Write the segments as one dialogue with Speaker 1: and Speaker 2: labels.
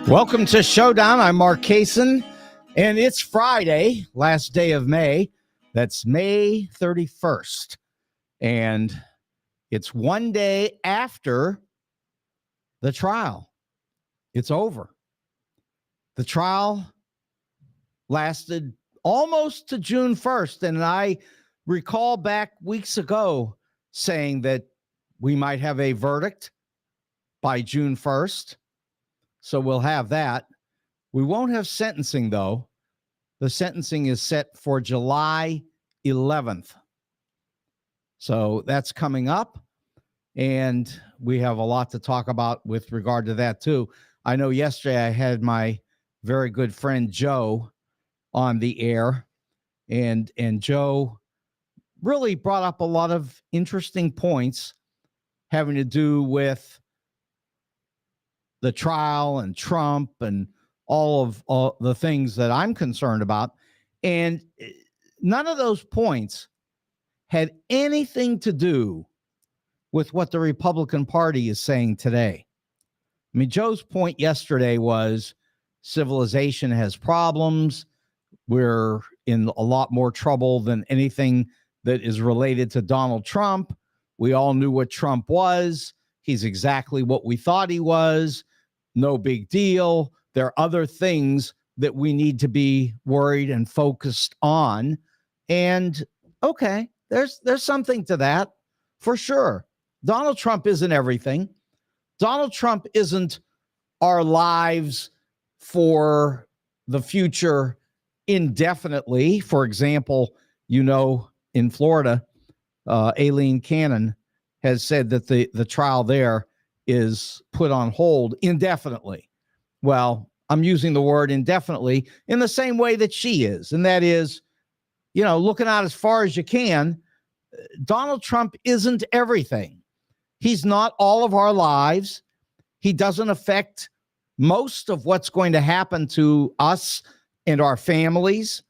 Speaker 1: Welcome to Showdown. I'm Mark Kaysen, and it's Friday, last day of May. That's May 31st. And it's one day after the trial. It's over. The trial lasted almost to June 1st. And I recall back weeks ago saying that we might have a verdict by June 1st. So we'll have that. We won't have sentencing, though. The sentencing is set for July 11th. So that's coming up. And we have a lot to talk about with regard to that, too. I know yesterday I had my very good friend Joe on the air. And Joe really brought up a lot of interesting points having to do with the trial and Trump and all of the things that I'm concerned about. And none of those points had anything to do with what the Republican Party is saying today. I mean, Joe's point yesterday was civilization has problems. We're in a lot more trouble than anything that is related to Donald Trump. We all knew what Trump was. He's exactly what we thought he was. No big deal. There are other things that we need to be worried and focused on. And okay, there's something to that for sure. Donald Trump isn't everything. Donald Trump isn't our lives for the future indefinitely. For example, in Florida, Aileen Cannon has said that the trial there is put on hold indefinitely. Well, I'm using the word indefinitely in the same way that she is. And that is, looking out as far as you can. Donald Trump isn't everything. He's not all of our lives. He doesn't affect most of what's going to happen to us and our families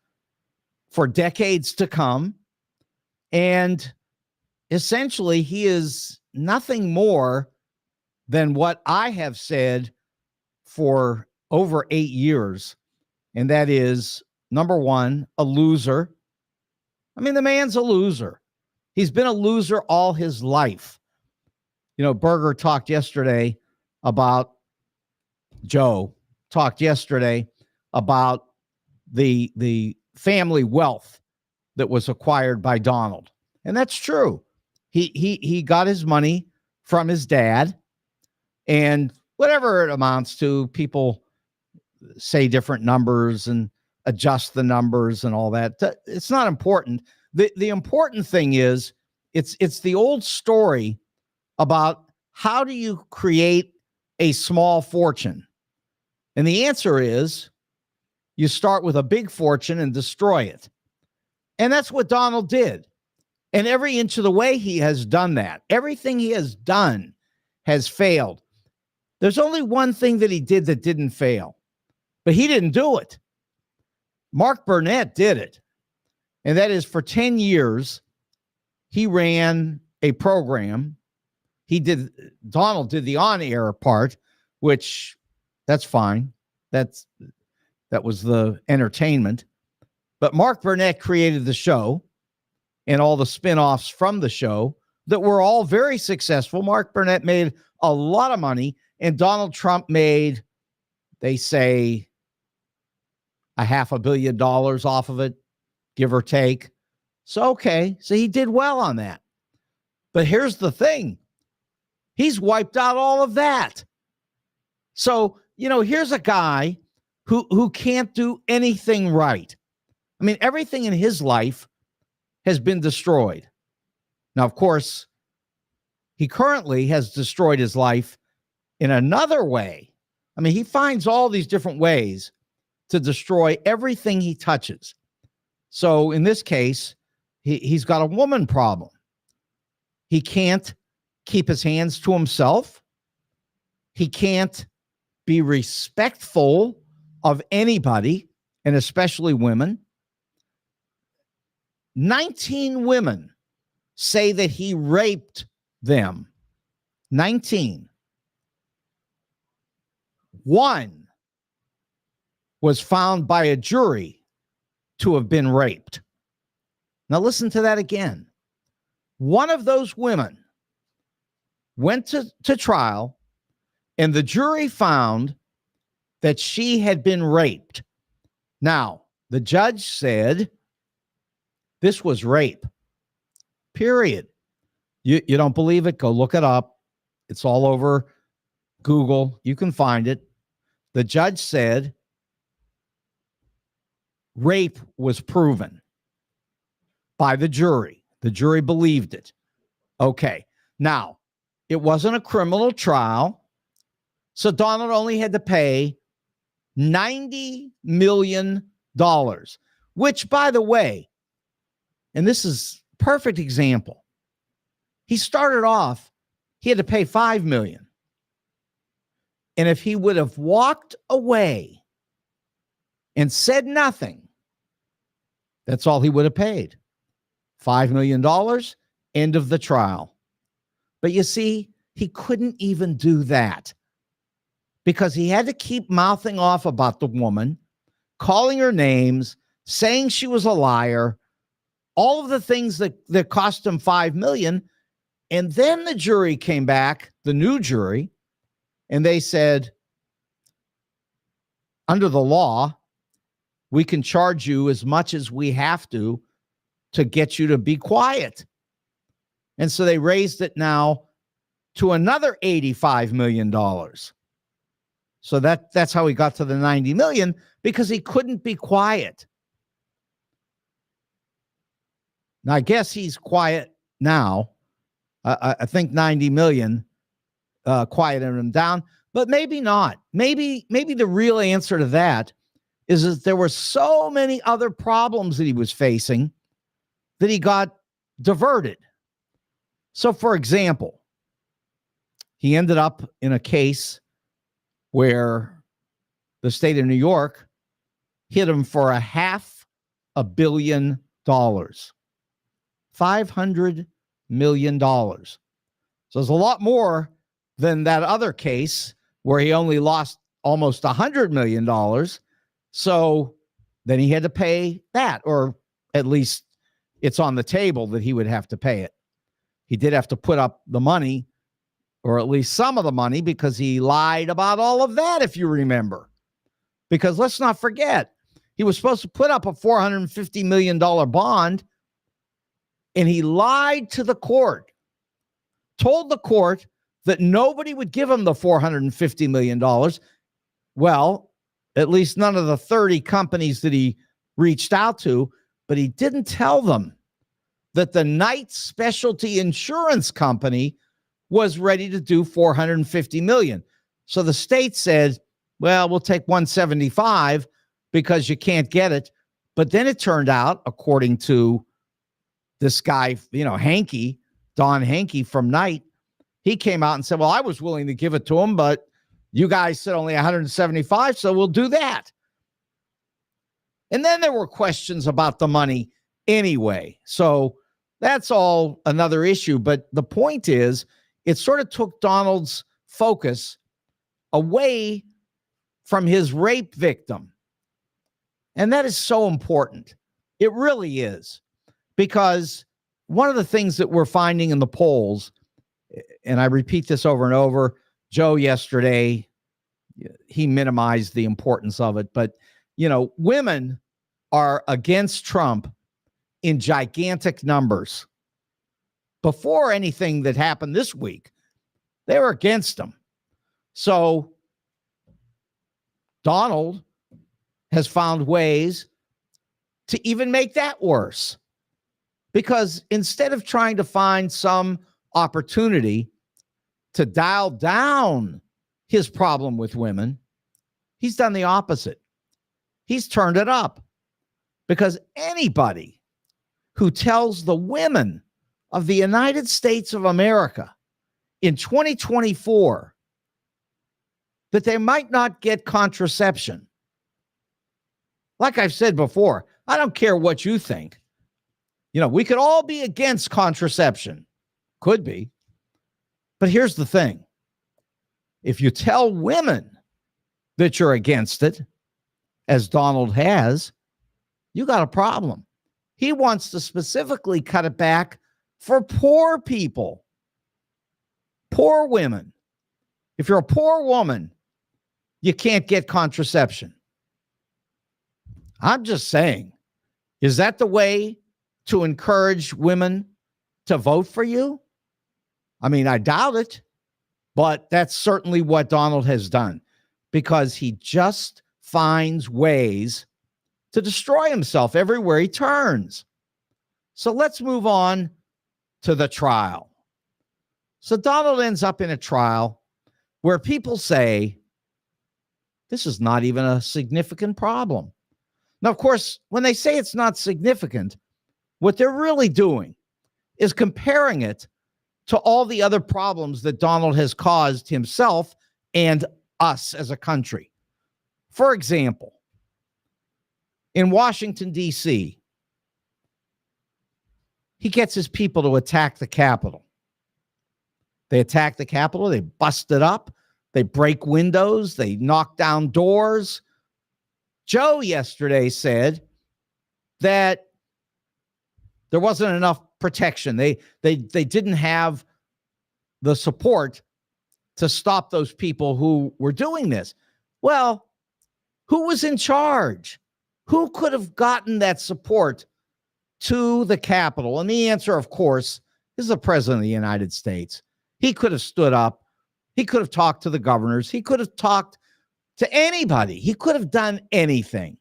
Speaker 1: for decades to come. And essentially, he is nothing more than what I have said for over 8 years. And that is, number one, a loser. I mean, the man's a loser. He's been a loser all his life. Joe talked yesterday about the family wealth that was acquired by Donald. And that's true. He got his money from his dad, and whatever it amounts to, people say different numbers and adjust the numbers and all that. It's not important. The important thing is it's the old story about how do you create a small fortune? And the answer is you start with a big fortune and destroy it. And that's what Donald did. And every inch of the way he has done that. Everything he has done has failed. There's only one thing that he did that didn't fail, but he didn't do it. Mark Burnett did it. And that is, for 10 years, he ran a program. Donald did the on-air part, which that's fine. That was the entertainment. But Mark Burnett created the show and all the spinoffs from the show that were all very successful. Mark Burnett made a lot of money, and Donald Trump made, they say, $500 million off of it, give or take. So, okay. So he did well on that. But here's the thing. He's wiped out all of that. So, here's a guy who can't do anything right. I mean, everything in his life has been destroyed. Now, of course, he currently has destroyed his life in another way. I mean, he finds all these different ways to destroy everything he touches. So in this case, he's got a woman problem. He can't keep his hands to himself. He can't be respectful of anybody, and especially women. 19 women say that he raped them. 19. One was found by a jury to have been raped. Now listen to that again. One of those women went to trial, and the jury found that she had been raped. Now, the judge said this was rape, period. You don't believe it? Go look it up. It's all over Google. You can find it. The judge said rape was proven by the jury. The jury believed it. Okay. Now, it wasn't a criminal trial, so Donald only had to pay $90 million, which, by the way, and this is a perfect example, he started off, he had to pay $5 million. And if he would have walked away and said nothing, that's all he would have paid. $5 million, end of the trial. But you see, he couldn't even do that because he had to keep mouthing off about the woman, calling her names, saying she was a liar, all of the things that cost him $5 million. And then the jury came back, the new jury, and they said, under the law, we can charge you as much as we have to get you to be quiet. And so they raised it now to another $85 million. So that's how he got to the $90 million, because he couldn't be quiet. Now, I guess he's quiet now. I think 90 million quieted him down, but maybe not. Maybe the real answer to that is that there were so many other problems that he was facing that he got diverted. So, for example, he ended up in a case where the state of New York hit him for $500 million. $500 million. So it's a lot more than that other case where he only lost almost $100 million. So then he had to pay that, or at least it's on the table that he would have to pay it. He did have to put up the money, or at least some of the money, because he lied about all of that, if you remember. Because let's not forget, he was supposed to put up a $450 million bond, and he lied to the court, told the court that nobody would give him the $450 million. Well, at least none of the 30 companies that he reached out to, but he didn't tell them that the Knight Specialty Insurance Company was ready to do $450 million. So the state said, well, we'll take 175 because you can't get it. But then it turned out, according to this guy, Hankey, Don Hankey from Knight, he came out and said, well, I was willing to give it to him, but you guys said only 175, so we'll do that. And then there were questions about the money anyway. So that's all another issue. But the point is, it sort of took Donald's focus away from his rape victim. And that is so important. It really is. Because one of the things that we're finding in the polls, and I repeat this over and over, Joe yesterday, he minimized the importance of it, but, women are against Trump in gigantic numbers. Before anything that happened this week, they were against him. So Donald has found ways to even make that worse. Because instead of trying to find some opportunity to dial down his problem with women, he's done the opposite. He's turned it up. Because anybody who tells the women of the United States of America in 2024 that they might not get contraception, like I've said before, I don't care what you think. We could all be against contraception. Could be. But here's the thing. If you tell women that you're against it, as Donald has, you got a problem. He wants to specifically cut it back for poor people, poor women. If you're a poor woman, you can't get contraception. I'm just saying, is that the way to encourage women to vote for you? I mean, I doubt it, but that's certainly what Donald has done, because he just finds ways to destroy himself everywhere he turns. So let's move on to the trial. So Donald ends up in a trial where people say, this is not even a significant problem. Now, of course, when they say it's not significant, what they're really doing is comparing it to all the other problems that Donald has caused himself and us as a country. For example, in Washington, D.C., he gets his people to attack the Capitol. They attack the Capitol, they bust it up, they break windows, they knock down doors. Joe yesterday said that there wasn't enough protection. They didn't have the support to stop those people who were doing this. Well, who was in charge? Who could have gotten that support to the Capitol? And the answer, of course, is the President of the United States. He could have stood up. He could have talked to the governors. He could have talked to anybody. He could have done anything,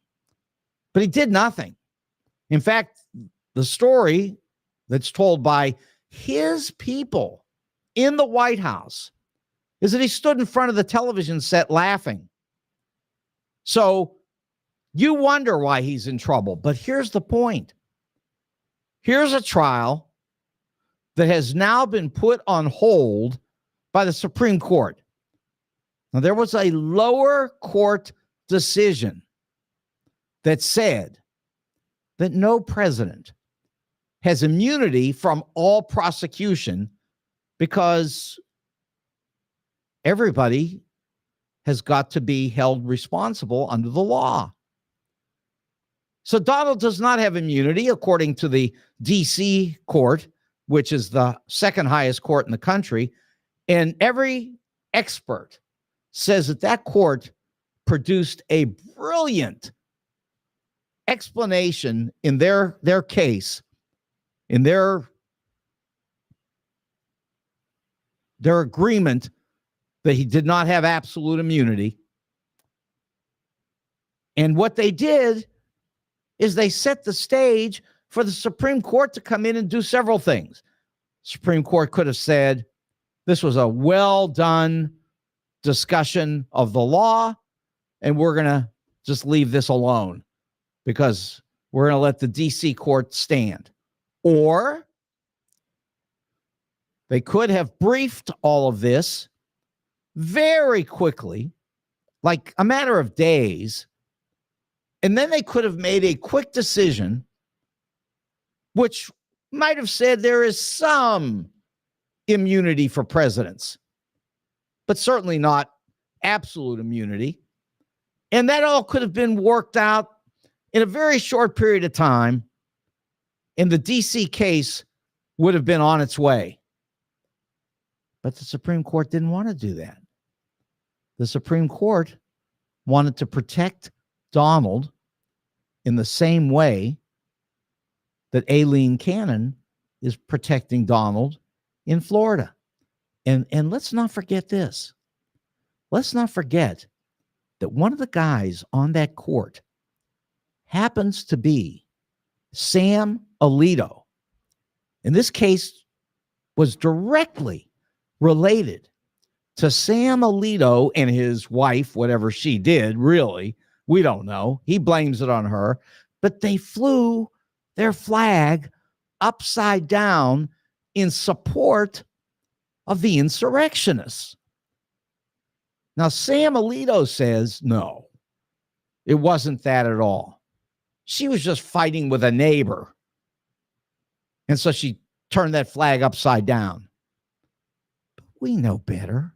Speaker 1: but he did nothing. In fact, the story that's told by his people in the White House is that he stood in front of the television set laughing. So you wonder why he's in trouble. But here's the point. Here's a trial that has now been put on hold by the Supreme Court. Now, there was a lower court decision that said that no president has immunity from all prosecution because everybody has got to be held responsible under the law. So Donald does not have immunity, according to the D.C. court, which is the second highest court in the country. And every expert says that that court produced a brilliant explanation in their case, in their agreement that he did not have absolute immunity. And what they did is they set the stage for the Supreme Court to come in and do several things. Supreme Court could have said this was a well done discussion of the law, and we're going to just leave this alone because we're going to let the D.C. court stand. Or they could have briefed all of this very quickly, like a matter of days, and then they could have made a quick decision, which might have said there is some immunity for presidents, but certainly not absolute immunity. And that all could have been worked out in a very short period of time, and the D.C. case would have been on its way. But the Supreme Court didn't want to do that. The Supreme Court wanted to protect Donald in the same way that Aileen Cannon is protecting Donald in Florida. And let's not forget this. Let's not forget that one of the guys on that court happens to be Sam Alito. And this case was directly related to Sam Alito and his wife, whatever she did, really. We don't know. He blames it on her. But they flew their flag upside down in support of the insurrectionists. Now, Sam Alito says, no, it wasn't that at all. She was just fighting with a neighbor. And so she turned that flag upside down. But we know better.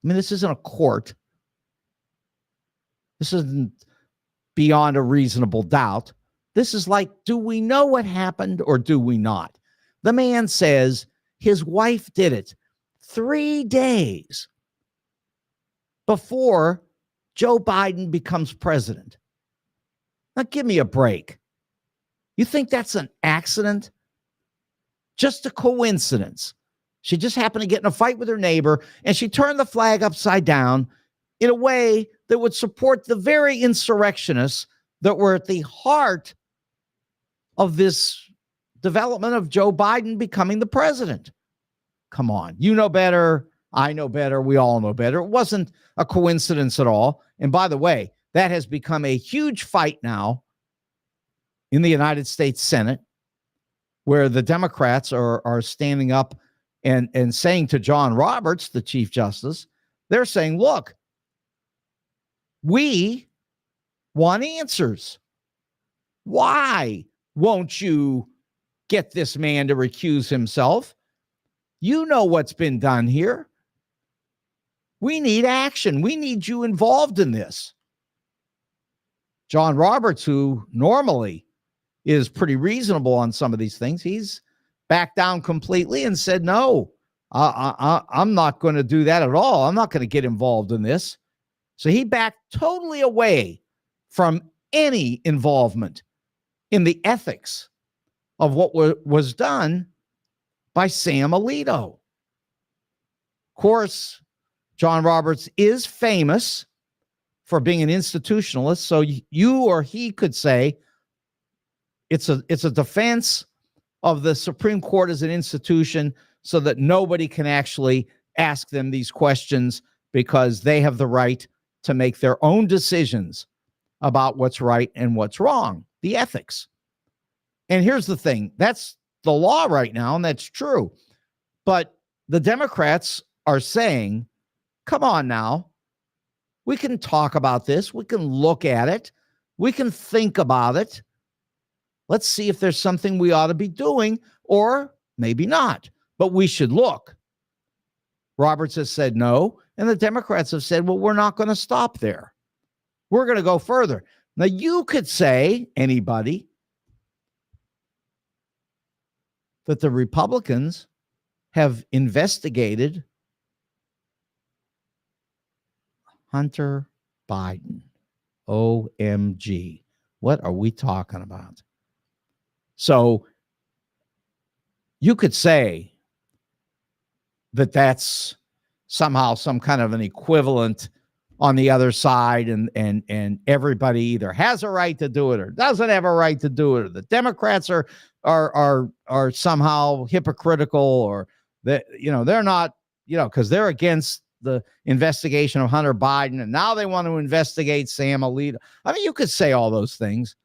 Speaker 1: I mean, this isn't a court. This isn't beyond a reasonable doubt. This is like, do we know what happened or do we not? The man says his wife did it 3 days before Joe Biden becomes president. Now, give me a break. You think that's an accident? Just a coincidence. She just happened to get in a fight with her neighbor, and she turned the flag upside down in a way that would support the very insurrectionists that were at the heart of this development of Joe Biden becoming the president. Come on. You know better. I know better. We all know better. It wasn't a coincidence at all. And by the way, that has become a huge fight now in the United States Senate, where the Democrats are standing up and saying to John Roberts, the Chief Justice, they're saying, look, we want answers. Why won't you get this man to recuse himself? You know what's been done here. We need action. We need you involved in this. John Roberts, who normally is pretty reasonable on some of these things, he's backed down completely and said, no, I'm not going to do that at all. I'm not going to get involved in this. So he backed totally away from any involvement in the ethics of what was done by Sam Alito. Of course, John Roberts is famous for being an institutionalist, so you or he could say it's a defense of the Supreme Court as an institution so that nobody can actually ask them these questions because they have the right to make their own decisions about what's right and what's wrong, the ethics. And here's the thing, that's the law right now, and that's true. But the Democrats are saying, come on now, we can talk about this, we can look at it, we can think about it. Let's see if there's something we ought to be doing, or maybe not, but we should look. Roberts has said no, and the Democrats have said, well, we're not going to stop there. We're going to go further. Now, you could say, anybody, that the Republicans have investigated Hunter Biden. OMG. What are we talking about? So you could say that that's somehow some kind of an equivalent on the other side, and everybody either has a right to do it or doesn't have a right to do it, or the Democrats are somehow hypocritical, or that, they're not, because they're against the investigation of Hunter Biden, and now they want to investigate Sam Alito. I mean, you could say all those things,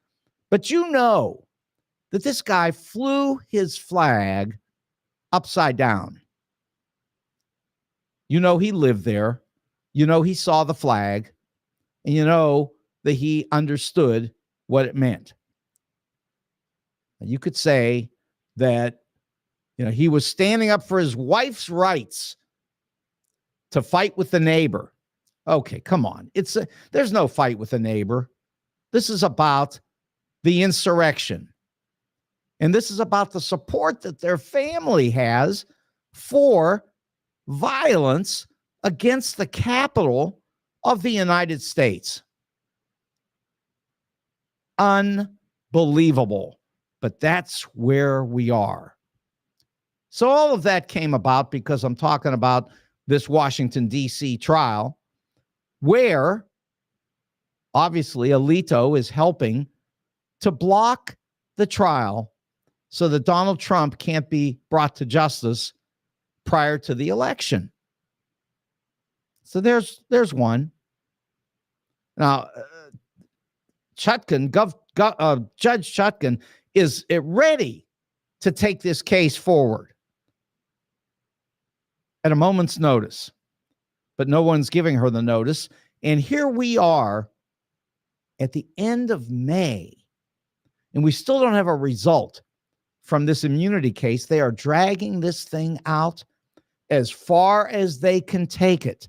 Speaker 1: but you know that this guy flew his flag upside down. You know he lived there. You know he saw the flag. And you know that he understood what it meant. You could say that, he was standing up for his wife's rights to fight with the neighbor. Okay, come on. There's no fight with the neighbor. This is about the insurrection. And this is about the support that their family has for violence against the capital of the United States. Unbelievable. But that's where we are. So all of that came about because I'm talking about this Washington, D.C. trial, where obviously Alito is helping to block the trial so that Donald Trump can't be brought to justice prior to the election. So there's one. Now, Judge Chutkan is ready to take this case forward at a moment's notice, but no one's giving her the notice. And here we are at the end of May, and we still don't have a result from this immunity case. They are dragging this thing out as far as they can take it.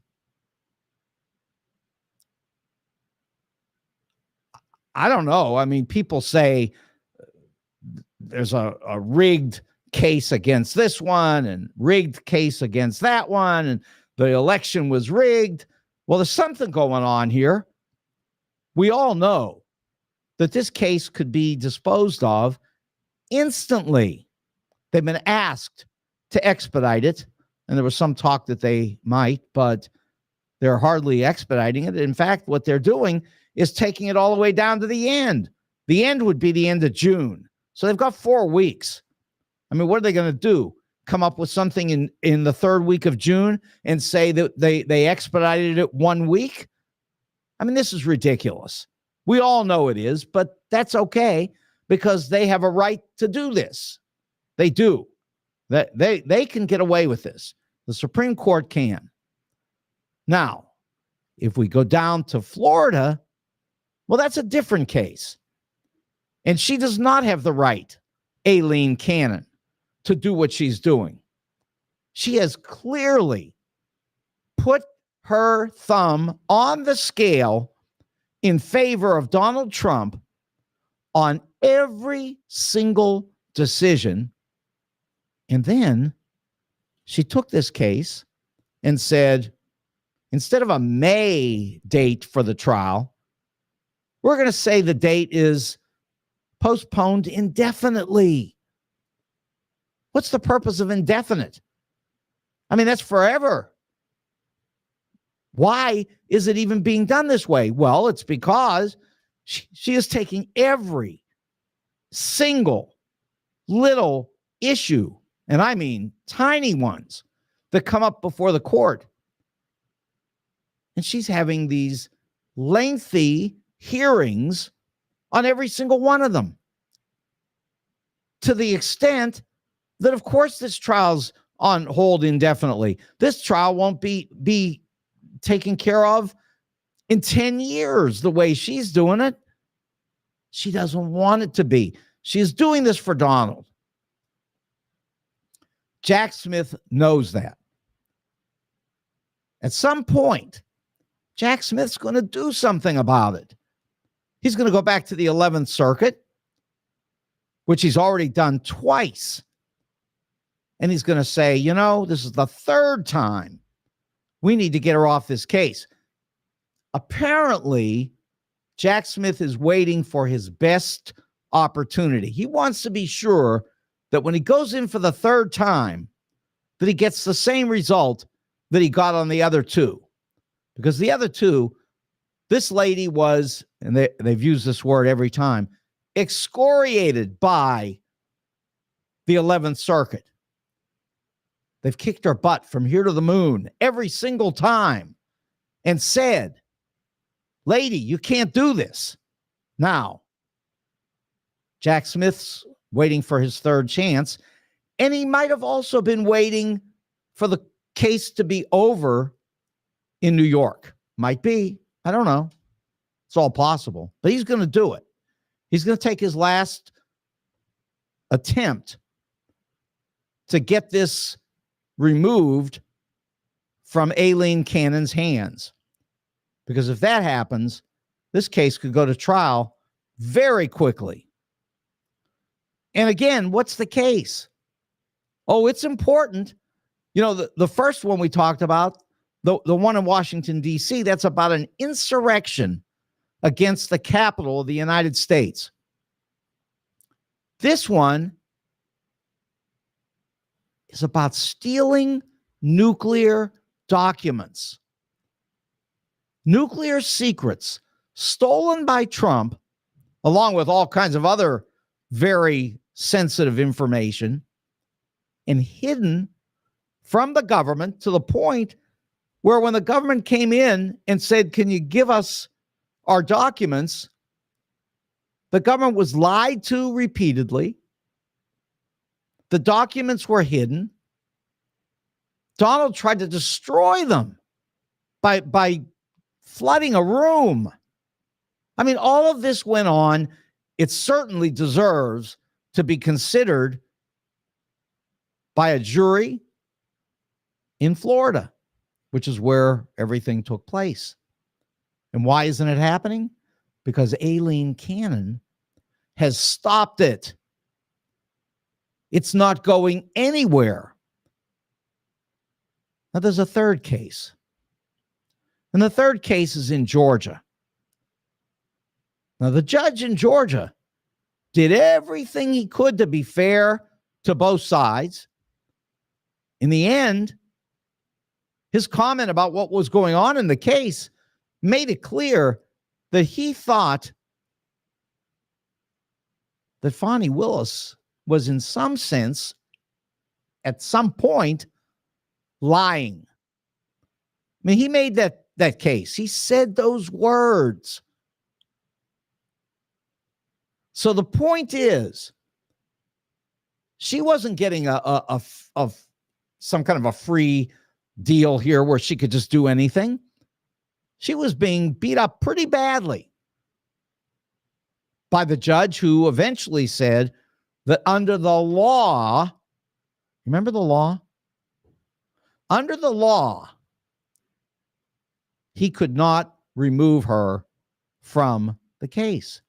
Speaker 1: I don't know. I mean, people say there's a rigged case against this one and rigged case against that one, and the election was rigged. Well, there's something going on here. We all know that this case could be disposed of instantly. They've been asked to expedite it, and there was some talk that they might, but they're hardly expediting it. In fact, what they're doing is taking it all the way down to the end. The end would be the end of June. So they've got 4 weeks. I mean, what are they going to do? Come up with something in the third week of June and say that they expedited it 1 week? I mean, this is ridiculous. We all know it is, but that's okay because they have a right to do this. They do. They can get away with this. The Supreme Court can. Now, if we go down to Florida, well, that's a different case. And she does not have the right, Aileen Cannon, to do what she's doing. She has clearly put her thumb on the scale in favor of Donald Trump on every single decision. And then she took this case and said, instead of a May date for the trial, we're going to say the date is postponed indefinitely. What's the purpose of indefinite? I mean, that's forever. Why is it even being done this way? Well, it's because she is taking every single little issue, and I mean tiny ones, that come up before the court. And she's having these lengthy hearings on every single one of them, to the extent that, of course, this trial's on hold indefinitely. This trial won't be taken care of in 10 years the way she's doing it. She doesn't want it to be. She's doing this for Donald. Jack Smith knows that. At some point, Jack Smith's going to do something about it. He's going to go back to the 11th Circuit, which he's already done twice. And he's going to say, you know, this is the third time. We need to get her off this case. Apparently, Jack Smith is waiting for his best opportunity. He wants to be sure that when he goes in for the third time, that he gets the same result that he got on the other two. Because the other two, this lady was, and they've used this word every time, excoriated by the 11th Circuit. They've kicked her butt from here to the moon every single time and said, lady, you can't do this. Now, Jack Smith's waiting for his third chance, and he might have also been waiting for the case to be over in New York. Might be. I don't know. It's all possible. But he's going to do it. He's going to take his last attempt to get this removed from Aileen Cannon's hands. Because if that happens, this case could go to trial very quickly. And again, what's the case? Oh, it's important. You know, the first one we talked about, the one in Washington, D.C., that's about an insurrection against the Capitol of the United States. This one is about stealing nuclear documents. Nuclear secrets stolen by Trump, along with all kinds of other very sensitive information, and hidden from the government to the point where when the government came in and said, can you give us our documents, the government was lied to repeatedly. The documents were hidden. Donald tried to destroy them by flooding a room. I mean, all of this went on. It certainly deserves to be considered by a jury in Florida, which is where everything took place. And why isn't it happening? because Aileen Cannon has stopped it. It's not going anywhere. Now, there's a third case. And the third case is in Georgia. Now, the judge in Georgia did everything he could to be fair to both sides. In the end, his comment about what was going on in the case made it clear that he thought that Fonnie Willis was in some sense, at some point, lying. I mean, he made that case. He said those words. So the point is, she wasn't getting a some kind of a free deal here where she could just do anything. She was being beat up pretty badly by the judge, who eventually said that under the law, remember the law? Under the law, he could not remove her from the case.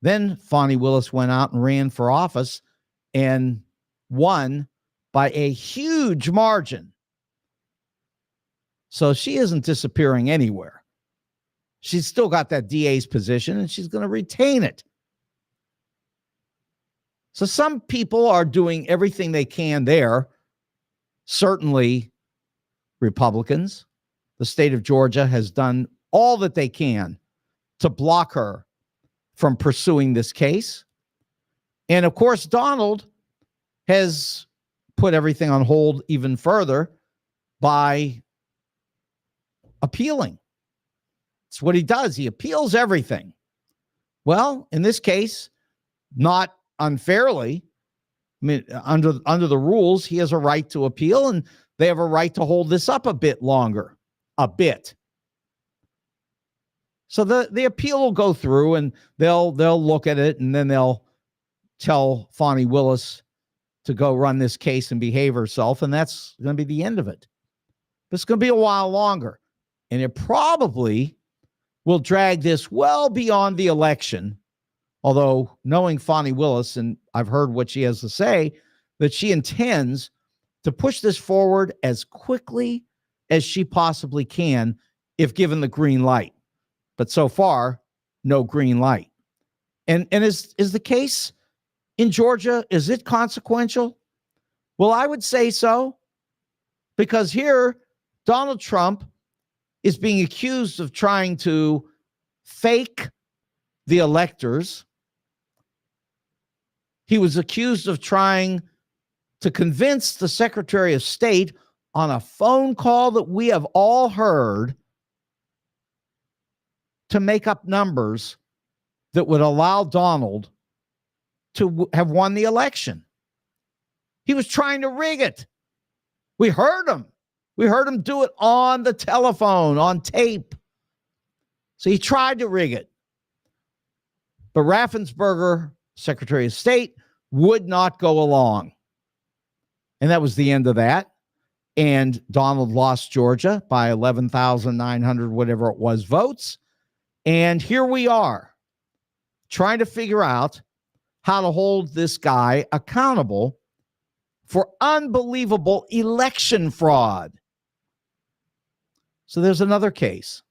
Speaker 1: Then Fonnie Willis went out and ran for office and won by a huge margin. So she isn't disappearing anywhere. She's still got that DA's position, and she's going to retain it. So some people are doing everything they can there. Certainly Republicans. The state of Georgia has done all that they can to block her from pursuing this case. And of course, Donald has put everything on hold even further by appealing. It's what he does. He appeals everything. Well, in this case, not unfairly. I mean, under the rules, he has a right to appeal, and they have a right to hold this up a bit longer. A bit. So the appeal will go through, and they'll look at it, and then they'll tell Fonnie Willis to go run this case and behave herself, and that's going to be the end of it. But it's going to be a while longer, and it probably will drag this well beyond the election, although knowing Fonnie Willis, and I've heard what she has to say, that she intends to push this forward as quickly as she possibly can if given the green light. But so far, no green light. And is the case in Georgia, is it consequential? Well, I would say so, because here Donald Trump is being accused of trying to fake the electors. He was accused of trying to convince the Secretary of State on a phone call that we have all heard to make up numbers that would allow Donald to have won the election. He was trying to rig it. We heard him. We heard him do it on the telephone, on tape. So he tried to rig it. But Raffensperger, Secretary of State, would not go along. And that was the end of that. And Donald lost Georgia by 11,900, whatever it was, votes. And here we are trying to figure out how to hold this guy accountable for unbelievable election fraud. So there's another case.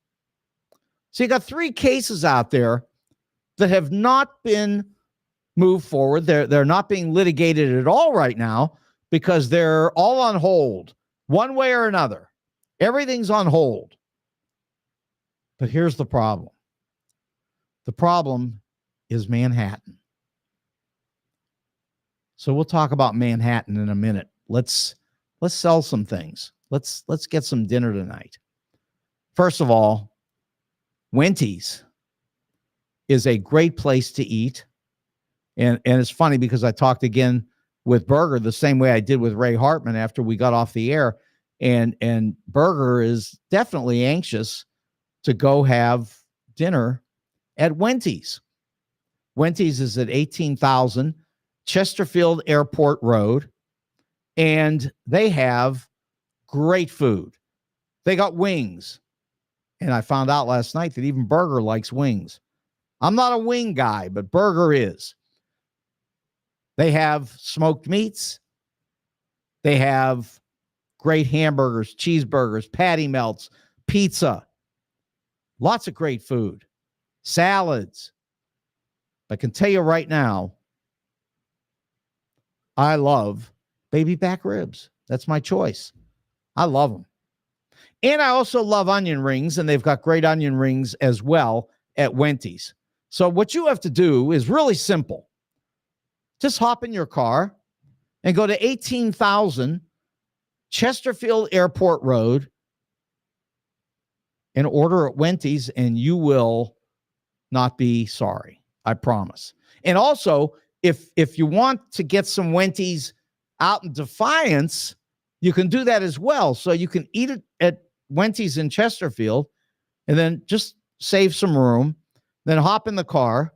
Speaker 1: So you got three cases out there that have not been moved forward. They're not being litigated at all right now because they're all on hold, one way or another. Everything's on hold. But here's the problem. The problem is Manhattan. So we'll talk about Manhattan in a minute. Let's sell some things. Let's get some dinner tonight. First of all, Wendy's is a great place to eat. And it's funny because I talked again with Berger the same way I did with Ray Hartman after we got off the air. And Berger is definitely anxious to go have dinner at Wendy's. Wendy's is at 18,000 Chesterfield Airport Road, and they have great food. They got wings, and I found out last night that even Berger likes wings. I'm not a wing guy, but burger is. They have smoked meats. They have great hamburgers, cheeseburgers, patty melts, pizza, lots of great food, salads. I can tell you right now, I love baby back ribs. That's my choice. I love them. And I also love onion rings, and they've got great onion rings as well at Wendy's. So what you have to do is really simple. Just hop in your car and go to 18,000 Chesterfield Airport Road and order at Wendy's, and you will not be sorry. I promise. And also, if you want to get some Wendy's out in Defiance, you can do that as well. So you can eat it at Wendy's in Chesterfield and then just save some room, then hop in the car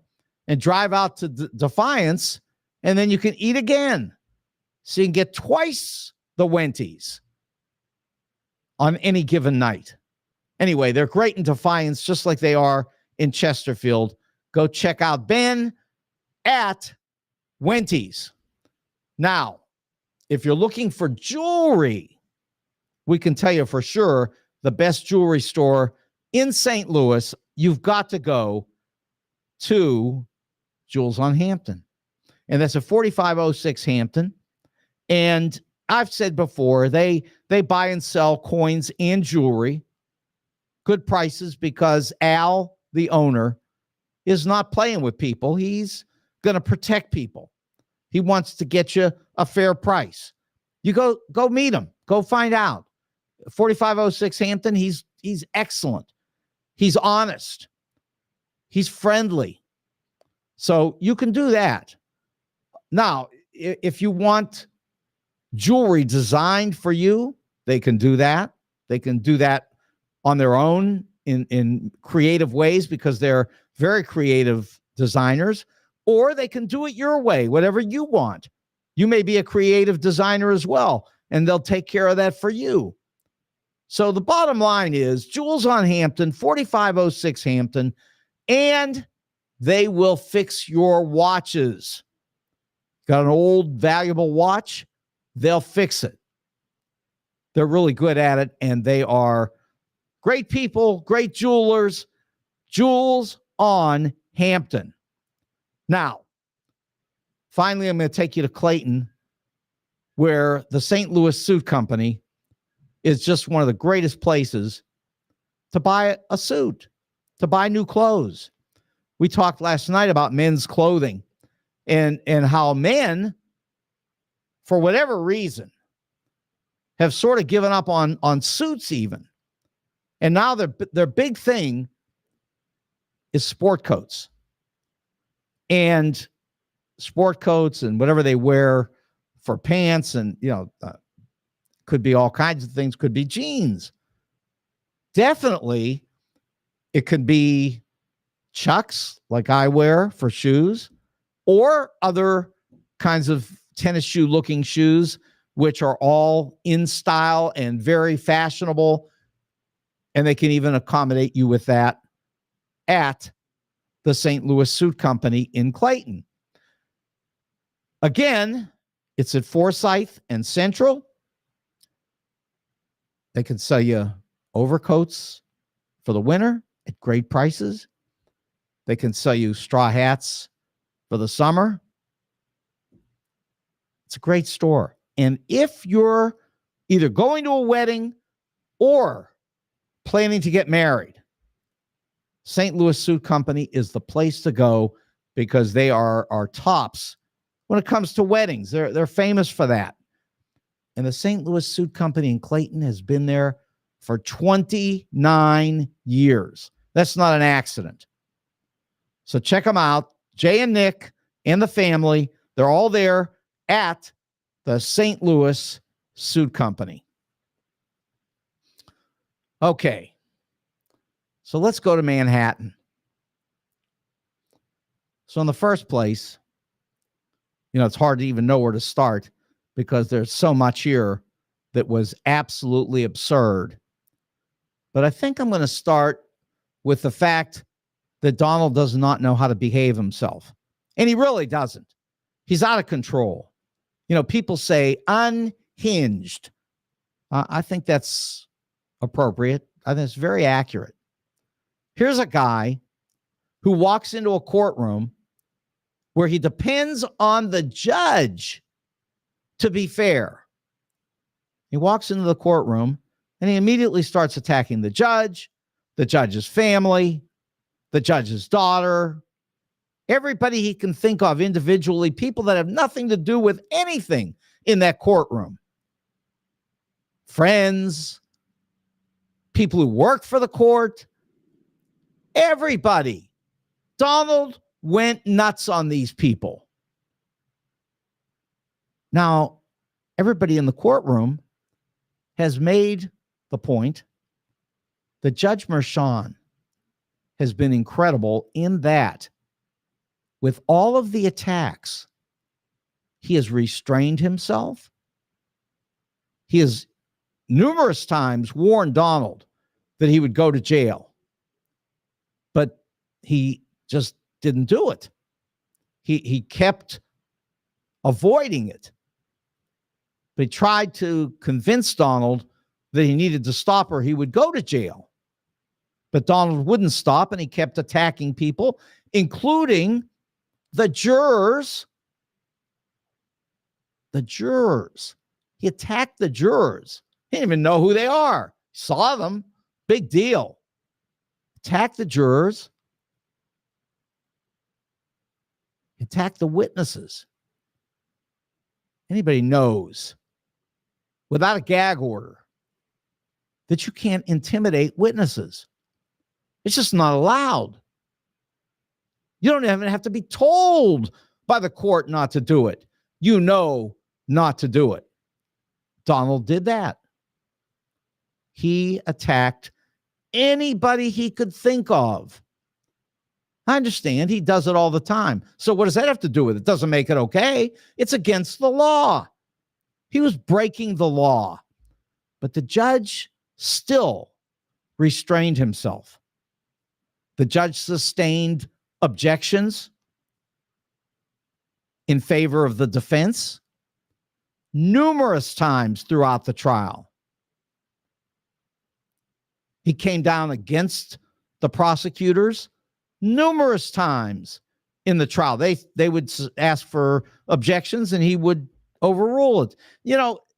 Speaker 1: and drive out to Defiance, and then you can eat again. So you can get twice the Wendy's on any given night. Anyway, they're great in Defiance, just like they are in Chesterfield. Go check out Ben at Wendy's. Now, if you're looking for jewelry, we can tell you for sure the best jewelry store in St. Louis, you've got to go to Jewels on Hampton. And that's a 4506 Hampton. And I've said before, they buy and sell coins and jewelry. Good prices because Al, the owner, is not playing with people. He's going to protect people. He wants to get you a fair price. You go meet him. Go find out. 4506 Hampton, he's excellent. He's honest. He's friendly. So you can do that. Now, if you want jewelry designed for you, they can do that. They can do that on their own in creative ways because they're very creative designers, or they can do it your way, whatever you want. You may be a creative designer as well, and they'll take care of that for you. So the bottom line is Jewels on Hampton, 4506 Hampton, and they will fix your watches. Got an old valuable watch? They'll fix it. They're really good at it, and they are great people, great jewelers. Jewels on Hampton. Now, finally, I'm going to take you to Clayton, where the St. Louis Suit Company is just one of the greatest places to buy a suit, to buy new clothes. We talked last night about men's clothing and how men, for whatever reason, have sort of given up on suits even. And now their big thing is sport coats. And sport coats and whatever they wear for pants and, could be all kinds of things, could be jeans. Definitely, it could be Chucks like I wear for shoes or other kinds of tennis shoe looking shoes, which are all in style and very fashionable. And they can even accommodate you with that at the St. Louis Suit Company in Clayton. Again, it's at Forsyth and Central. They can sell you overcoats for the winter at great prices. They can sell you straw hats for the summer. It's a great store. And if you're either going to a wedding or planning to get married, St. Louis Suit Company is the place to go because they are tops when it comes to weddings. They're famous for that. And the St. Louis Suit Company in Clayton has been there for 29 years. That's not an accident. So check them out. Jay and Nick and the family, they're all there at the St. Louis Suit Company. Okay. So let's go to Manhattan. So in the first place, it's hard to even know where to start because there's so much here that was absolutely absurd. But I think I'm going to start with the fact that Donald does not know how to behave himself. And he really doesn't. He's out of control. People say unhinged. I think that's appropriate. I think it's very accurate. Here's a guy who walks into a courtroom where he depends on the judge to be fair. He walks into the courtroom and he immediately starts attacking the judge's family, the judge's daughter, everybody he can think of individually, people that have nothing to do with anything in that courtroom. Friends, people who work for the court, everybody. Donald went nuts on these people. Now, everybody in the courtroom has made the point that Judge Mershon has been incredible in that with all of the attacks, he has restrained himself. He has numerous times warned Donald that he would go to jail, but he just didn't do it. He kept avoiding it. But he tried to convince Donald that he needed to stop or he would go to jail. But Donald wouldn't stop, and he kept attacking people, including the jurors. The jurors. He attacked the jurors. He didn't even know who they are. Saw them. Big deal. Attacked the jurors. Attacked the witnesses. Anybody knows, without a gag order, that you can't intimidate witnesses. It's just not allowed. You don't even have to be told by the court not to do it. You know not to do it. Donald did that. He attacked anybody he could think of. I understand he does it all the time. So what does that have to do with it? Doesn't make it okay. It's against the law. He was breaking the law. But the judge still restrained himself. The judge sustained objections in favor of the defense numerous times throughout the trial. He came down against the prosecutors numerous times in the trial. They would ask for objections and he would overrule it.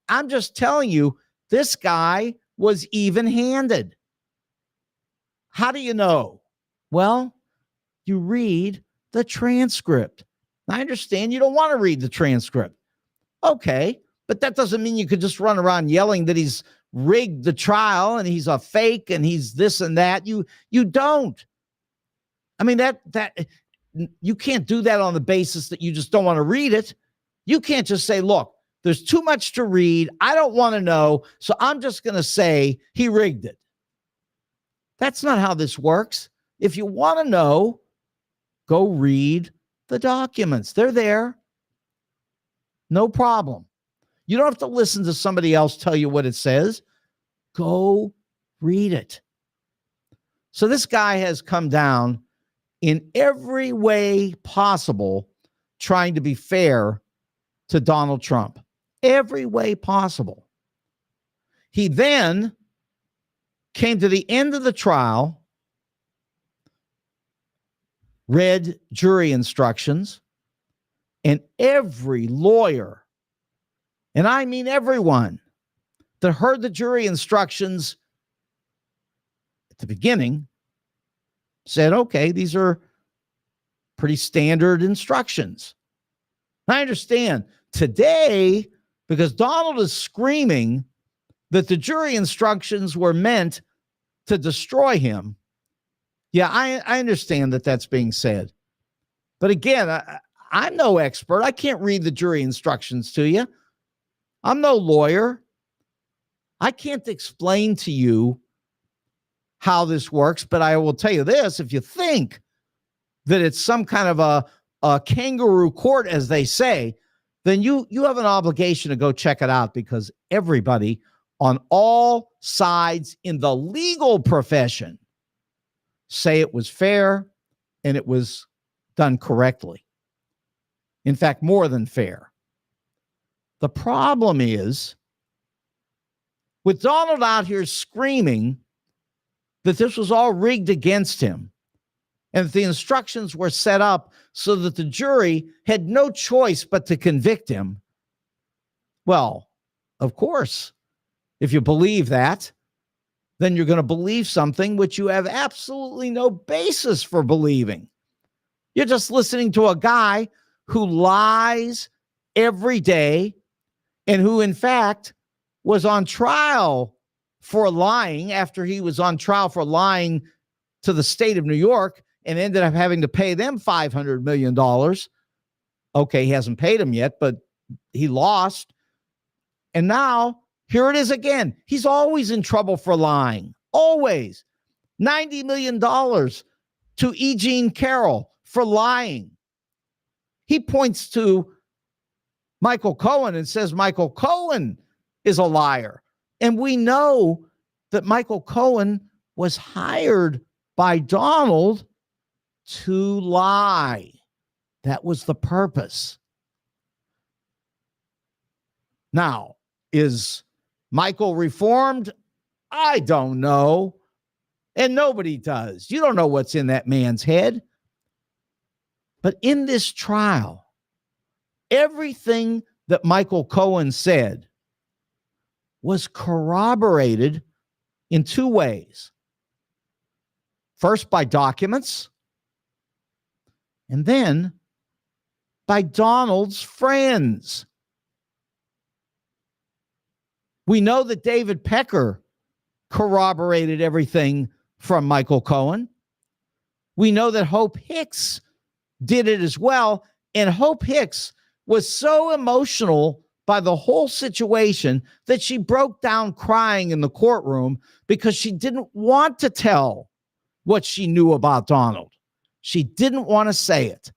Speaker 1: I'm just telling you, this guy was even-handed. How do you know? Well, you read the transcript. I understand you don't want to read the transcript. Okay, but that doesn't mean you could just run around yelling that he's rigged the trial and he's a fake and he's this and that. You don't. I mean, that you can't do that on the basis that you just don't want to read it. You can't just say, look, there's too much to read. I don't want to know, so I'm just going to say he rigged it. That's not how this works. If you want to know, go read the documents. They're there. No problem. You don't have to listen to somebody else tell you what it says. Go read it. So this guy has come down in every way possible, trying to be fair to Donald Trump. Every way possible. He then came to the end of the trial, read jury instructions, and every lawyer, and I mean everyone, that heard the jury instructions at the beginning said, okay, these are pretty standard instructions. I understand today, because Donald is screaming that the jury instructions were meant to destroy him. Yeah, I understand that that's being said. But again, I'm no expert. I can't read the jury instructions to you. I'm no lawyer. I can't explain to you how this works, but I will tell you this. If you think that it's some kind of a kangaroo court, as they say, then you have an obligation to go check it out, because everybody on all sides in the legal profession say it was fair, and it was done correctly. In fact, more than fair. The problem is, with Donald out here screaming that this was all rigged against him and that the instructions were set up so that the jury had no choice but to convict him, well, of course, if you believe that, then you're going to believe something which you have absolutely no basis for believing. You're just listening to a guy who lies every day and who, in fact, was on trial for lying after he was on trial for lying to the state of New York and ended up having to pay them $500 million. Okay, he hasn't paid them yet, but he lost. And now, here it is again. He's always in trouble for lying. Always. $90 million to E. Jean Carroll for lying. He points to Michael Cohen and says Michael Cohen is a liar. And we know that Michael Cohen was hired by Donald to lie. That was the purpose. Now, is Michael reformed? I don't know. And nobody does. You don't know what's in that man's head. But in this trial, everything that Michael Cohen said was corroborated in two ways. First, by documents, and then by Donald's friends. We know that David Pecker corroborated everything from Michael Cohen. We know that Hope Hicks did it as well. And Hope Hicks was so emotional by the whole situation that she broke down crying in the courtroom because she didn't want to tell what she knew about Donald. She didn't want to say it,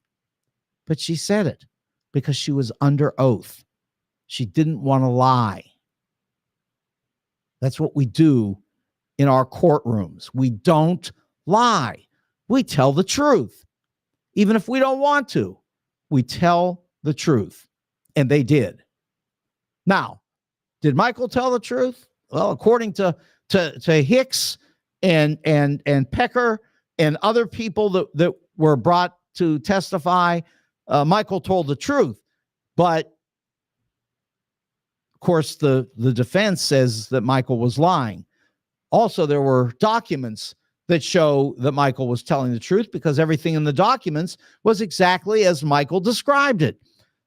Speaker 1: but she said it because she was under oath. She didn't want to lie. That's what we do in our courtrooms. We don't lie. We tell the truth. Even if we don't want to, we tell the truth. And they did. Now, did Michael tell the truth? Well, according to Hicks and Pecker and other people that were brought to testify, Michael told the truth. But of course, the defense says that Michael was lying. Also, there were documents that show that Michael was telling the truth because everything in the documents was exactly as Michael described it.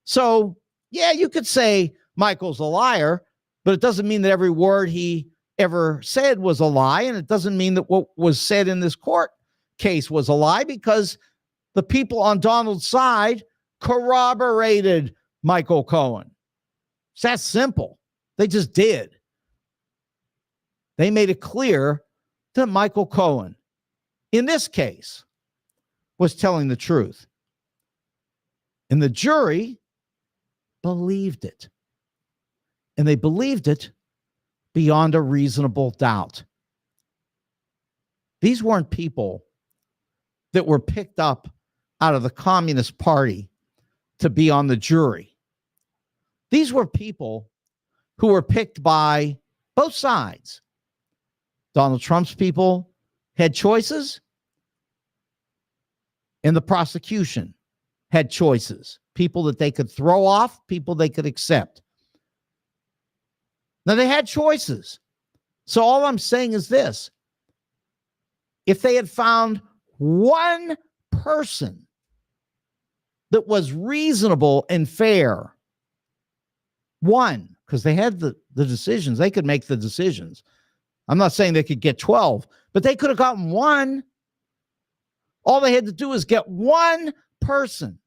Speaker 1: So, yeah, you could say Michael's a liar, but it doesn't mean that every word he ever said was a lie, and it doesn't mean that what was said in this court case was a lie because the people on Donald's side corroborated Michael Cohen. It's that simple. They just did. They made it clear that Michael Cohen, in this case, was telling the truth. And the jury believed it. And they believed it beyond a reasonable doubt. These weren't people that were picked up out of the Communist Party to be on the jury. These were people who were picked by both sides. Donald Trump's people had choices, and the prosecution had choices. People that they could throw off, people they could accept. Now, they had choices. So all I'm saying is this. If they had found one person that was reasonable and fair, one, because they had the decisions, they could make the decisions. I'm not saying they could get 12, but they could have gotten one. All they had to do is get one person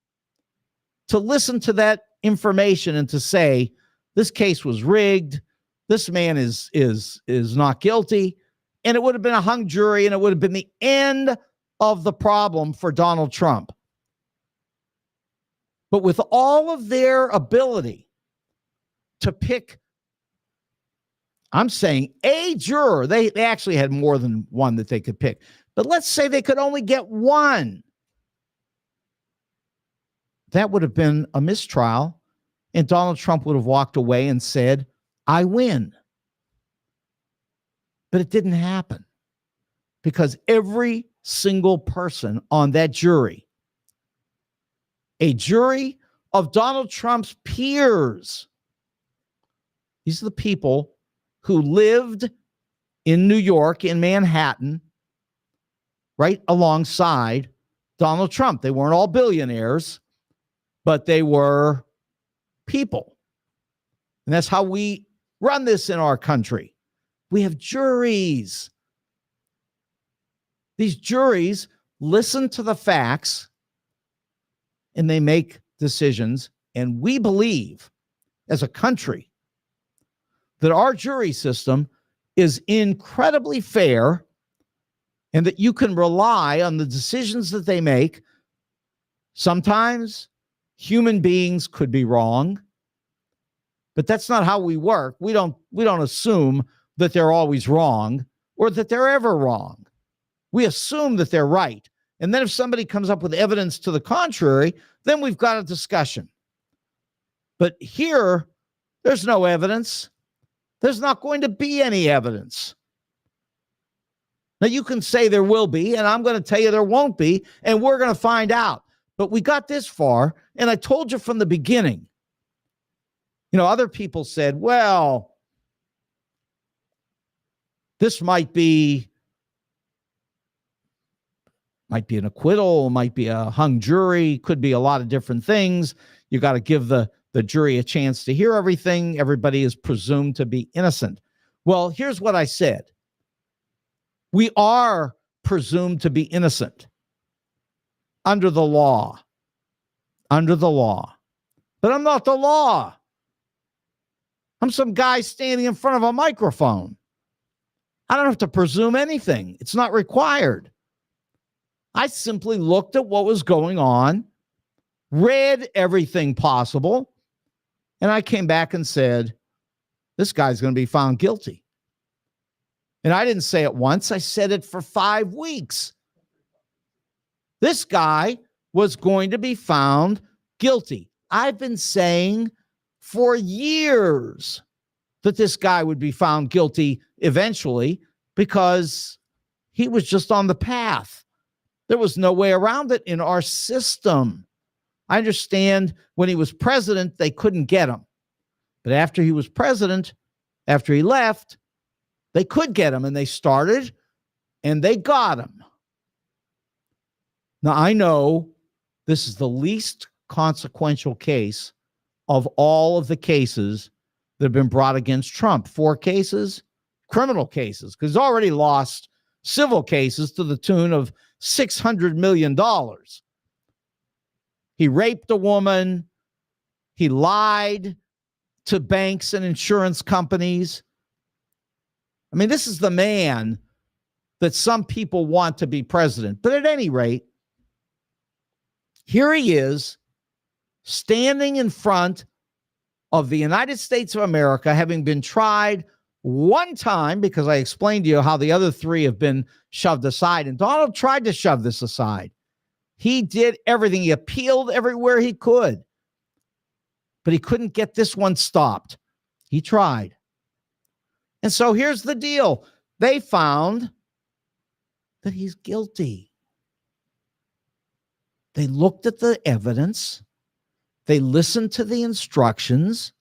Speaker 1: to listen to that information and to say, this case was rigged. This man is not guilty. And it would have been a hung jury, and it would have been the end of the problem for Donald Trump. But with all of their ability to pick, I'm saying a juror, they actually had more than one that they could pick. But let's say they could only get one that would have been a mistrial, and Donald Trump would have walked away and said, I win. But it didn't happen because every single person on that jury, a jury of Donald Trump's peers, these are the people who lived in New York, in Manhattan, right alongside Donald Trump. They weren't all billionaires, but they were people. And that's how we run this in our country. We have juries. These juries listen to the facts and they make decisions. And we believe as a country that our jury system is incredibly fair and that you can rely on the decisions that they make. Sometimes human beings could be wrong, but that's not how we work. We don't assume that they're always wrong or that they're ever wrong. We assume that they're right. And then if somebody comes up with evidence to the contrary, then we've got a discussion. But here, there's no evidence. There's not going to be any evidence. Now, you can say there will be, and I'm going to tell you there won't be, and we're going to find out. But we got this far, and I told you from the beginning. You know, other people said, well, this might be an acquittal, might be a hung jury, could be a lot of different things. You got to give the jury a chance to hear everything. Everybody is presumed to be innocent. Well, here's what I said. We are presumed to be innocent under the law. Under the law. But I'm not the law. I'm some guy standing in front of a microphone. I don't have to presume anything. It's not required. I simply looked at what was going on, read everything possible, and I came back and said, this guy's going to be found guilty. And I didn't say it once. I said it for 5 weeks. This guy was going to be found guilty. I've been saying for years that this guy would be found guilty eventually because he was just on the path. There was no way around it in our system. I understand when he was president, they couldn't get him. But after he was president, after he left, they could get him, and they started, and they got him. Now, I know this is the least consequential case of all of the cases that have been brought against Trump. 4 cases, criminal cases, because he's already lost civil cases to the tune of $600 million. He raped a woman. He lied to banks and insurance companies. I mean, this is the man that some people want to be president. But at any rate, here he is standing in front of the United States of America, having been tried one time, because I explained to you how the other 3 have been shoved aside. And Donald tried to shove this aside. He did everything. He appealed everywhere he could. But he couldn't get this one stopped. He tried. And so here's the deal. They found that he's guilty. They looked at the evidence. They listened to the instructions.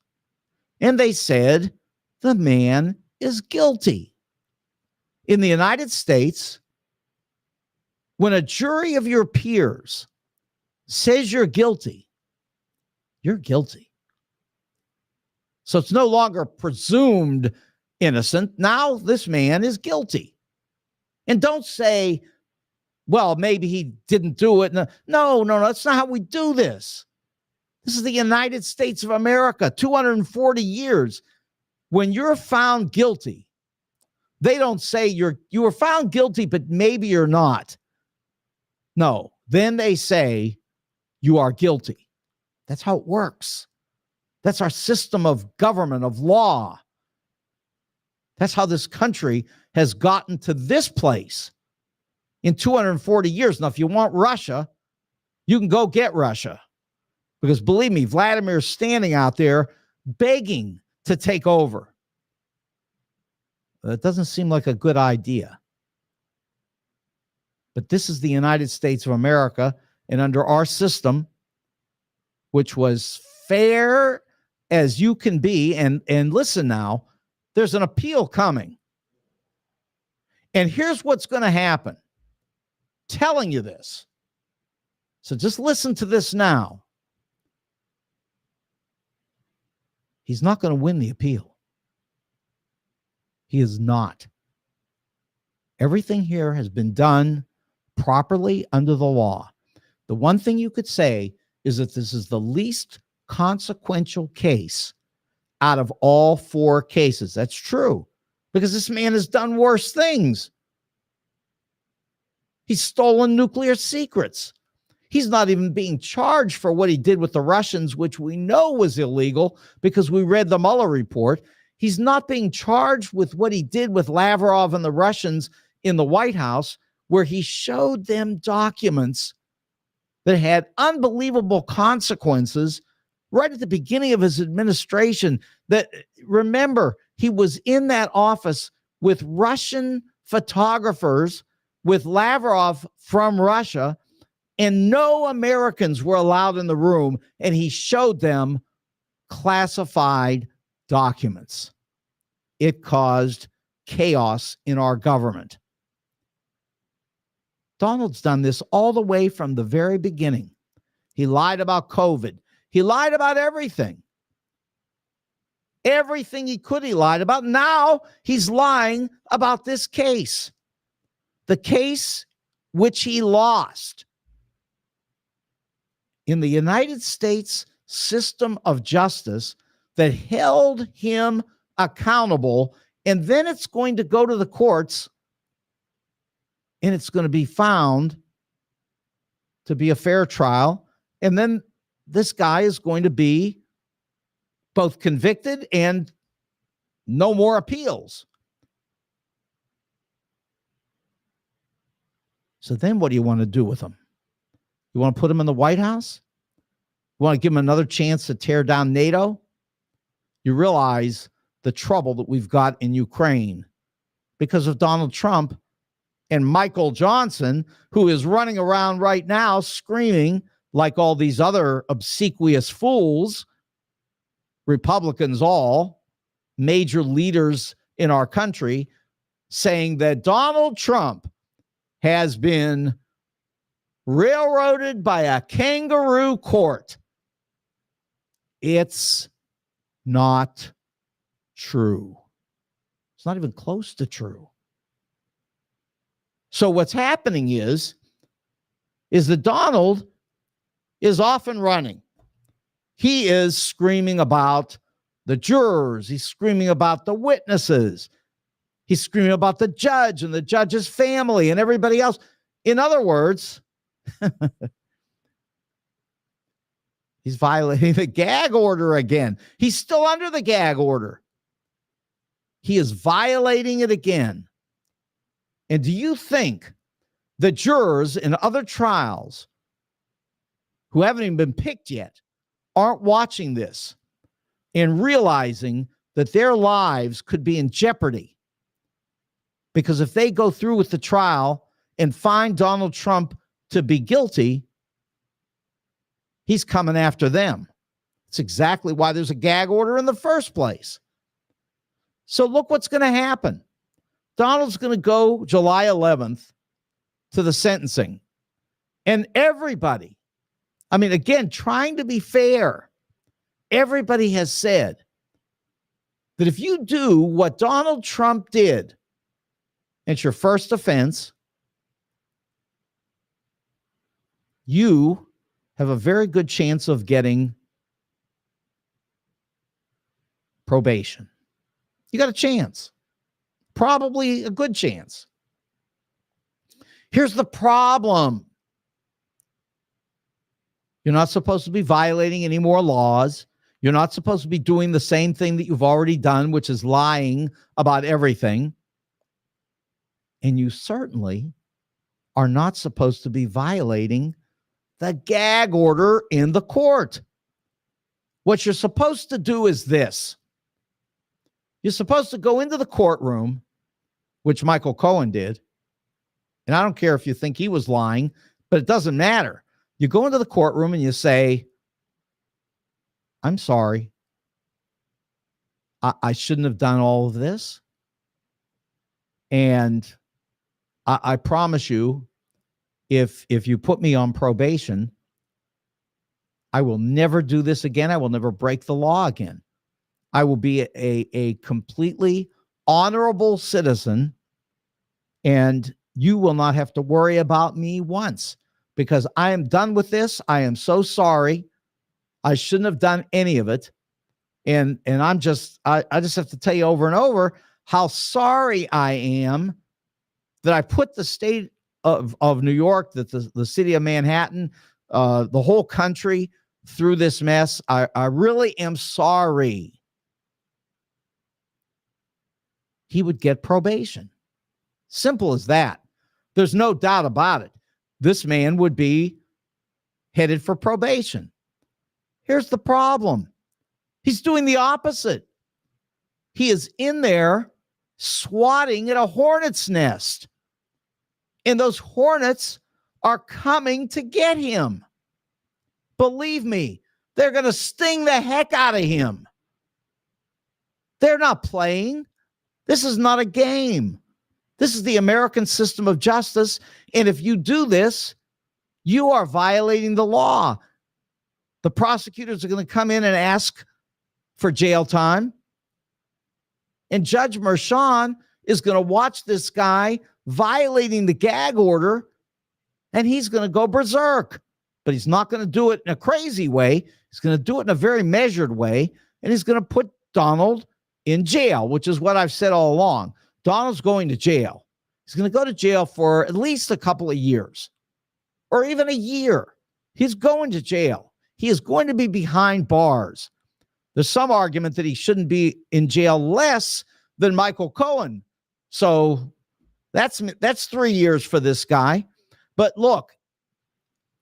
Speaker 1: And they said, the man is guilty. In the United States, when a jury of your peers says you're guilty, you're guilty. So it's no longer presumed innocent. Now this man is guilty. And don't say, well, maybe he didn't do it. No, that's not how we do this. This is the United States of America, 240 years. When you're found guilty, they don't say you were found guilty, but maybe you're not. No, then they say you are guilty. That's how it works. That's our system of government, of law. That's how this country has gotten to this place in 240 years. Now, if you want Russia, you can go get Russia. Because believe me, Vladimir's standing out there begging to take over. That doesn't seem like a good idea. But this is the United States of America, and under our system, which was fair as you can be, and listen now, there's an appeal coming. And here's what's going to happen. Telling you this. So just listen to this now. He's not going to win the appeal. He is not. Everything here has been done properly under the law. The one thing you could say is that this is the least consequential case out of all 4 cases. That's true, because this man has done worse things. He's stolen nuclear secrets. He's not even being charged for what he did with the Russians, which we know was illegal because we read the Mueller report. He's not being charged with what he did with Lavrov and the Russians in the White House, where he showed them documents that had unbelievable consequences right at the beginning of his administration. That, remember, he was in that office with Russian photographers, with Lavrov from Russia, and no Americans were allowed in the room, and he showed them classified documents. It caused chaos in our government. Donald's done this all the way from the very beginning. He lied about COVID. He lied about everything. Everything he could, he lied about. Now he's lying about this case. The case which he lost. In the United States system of justice that held him accountable, and then it's going to go to the courts, and it's going to be found to be a fair trial, and then this guy is going to be both convicted and no more appeals. So then what do you want to do with him? You want to put him in the White House? You want to give him another chance to tear down NATO? You realize the trouble that we've got in Ukraine because of Donald Trump and Michael Johnson, who is running around right now screaming like all these other obsequious fools, Republicans all, major leaders in our country, saying that Donald Trump has been railroaded by a kangaroo court. It's not true. It's not even close to true. So what's happening is that Donald is off and running. He is screaming about the jurors. He's screaming about the witnesses. He's screaming about the judge and the judge's family and everybody else. In other words, he's violating the gag order again. He's still under the gag order. He is violating it again. And do you think the jurors in other trials who haven't even been picked yet aren't watching this and realizing that their lives could be in jeopardy? Because if they go through with the trial and find Donald Trump to be guilty, he's coming after them. It's exactly why there's a gag order in the first place. So look what's going to happen. Donald's going to go July 11th to the sentencing. And everybody, I mean, again, trying to be fair, everybody has said that if you do what Donald Trump did, it's your first offense, you have a very good chance of getting probation. You got a chance, probably a good chance. Here's the problem. You're not supposed to be violating any more laws. You're not supposed to be doing the same thing that you've already done, which is lying about everything. And you certainly are not supposed to be violating the gag order in the court. What you're supposed to do is this. You're supposed to go into the courtroom, which Michael Cohen did. And I don't care if you think he was lying, but it doesn't matter. You go into the courtroom and you say, I'm sorry. I shouldn't have done all of this. And I promise you, if you put me on probation, I will never do this again. I will never break the law again. I will be a completely honorable citizen, and you will not have to worry about me once, because I am done with this. I am so sorry. I shouldn't have done any of it. And I just have to tell you over and over how sorry I am that I put the state of New York, that the city of Manhattan, the whole country through this mess. I really am sorry. He would get probation. Simple as that. There's no doubt about it. This man would be headed for probation. Here's the problem. He's doing the opposite. He is in there swatting at a hornet's nest. And those hornets are coming to get him. Believe me, they're going to sting the heck out of him. They're not playing. This is not a game. This is the American system of justice. And if you do this, you are violating the law. The prosecutors are going to come in and ask for jail time. And Judge Merchan is going to watch this guy violating the gag order, and he's going to go berserk. But he's not going to do it in a crazy way. He's going to do it in a very measured way, and he's going to put Donald in jail, which is what I've said all along. Donald's going to jail. He's going to go to jail for at least a couple of years or even a year. He's going to jail. He is going to be behind bars. There's some argument that he shouldn't be in jail less than Michael Cohen. So that's 3 years for this guy. But look,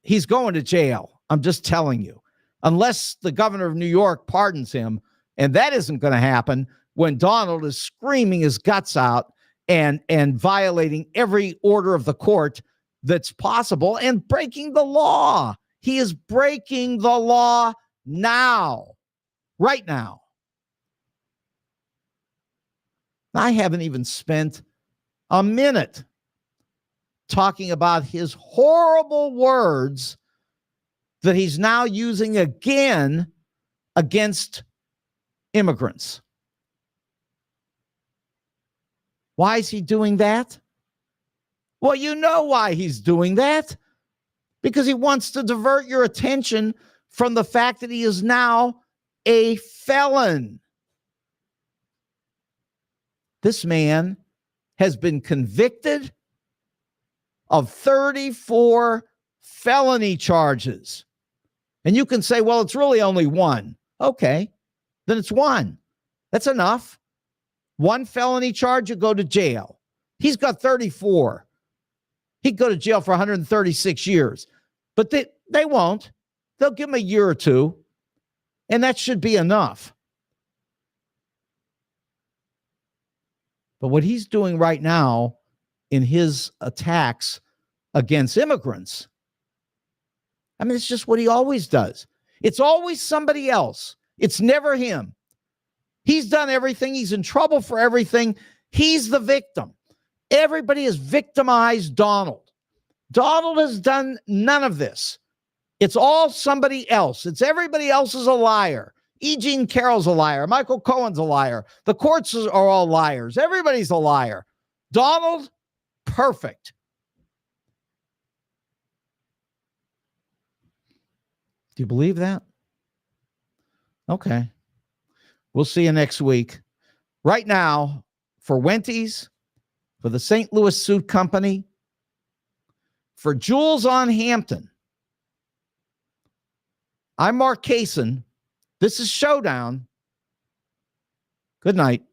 Speaker 1: he's going to jail. I'm just telling you, unless the governor of New York pardons him. And that isn't going to happen when Donald is screaming his guts out and violating every order of the court that's possible and breaking the law. He is breaking the law now, right now. I haven't even spent a minute talking about his horrible words that he's now using again against immigrants. Why is he doing that? Well, you know why he's doing that. Because he wants to divert your attention from the fact that he is now a felon. This man has been convicted of 34 felony charges. And you can say, well, it's really only one. Okay, then it's one. That's enough. One felony charge, you go to jail. He's got 34. He'd go to jail for 136 years. But they won't. They'll give him a year or two. And that should be enough. But what he's doing right now in his attacks against immigrants, I mean, it's just what he always does. It's always somebody else. It's never him. He's done everything. He's in trouble for everything. He's the victim. Everybody has victimized Donald. Donald has done none of this. It's all somebody else. It's everybody else is a liar. E. Jean Carroll's a liar. Michael Cohen's a liar. The courts are all liars. Everybody's a liar. Donald, perfect. Do you believe that? Okay. We'll see you next week. Right now, for Wenty's, for the St. Louis Suit Company, for Jules on Hampton, I'm Mark Kaysen. This is Showdown. Good night.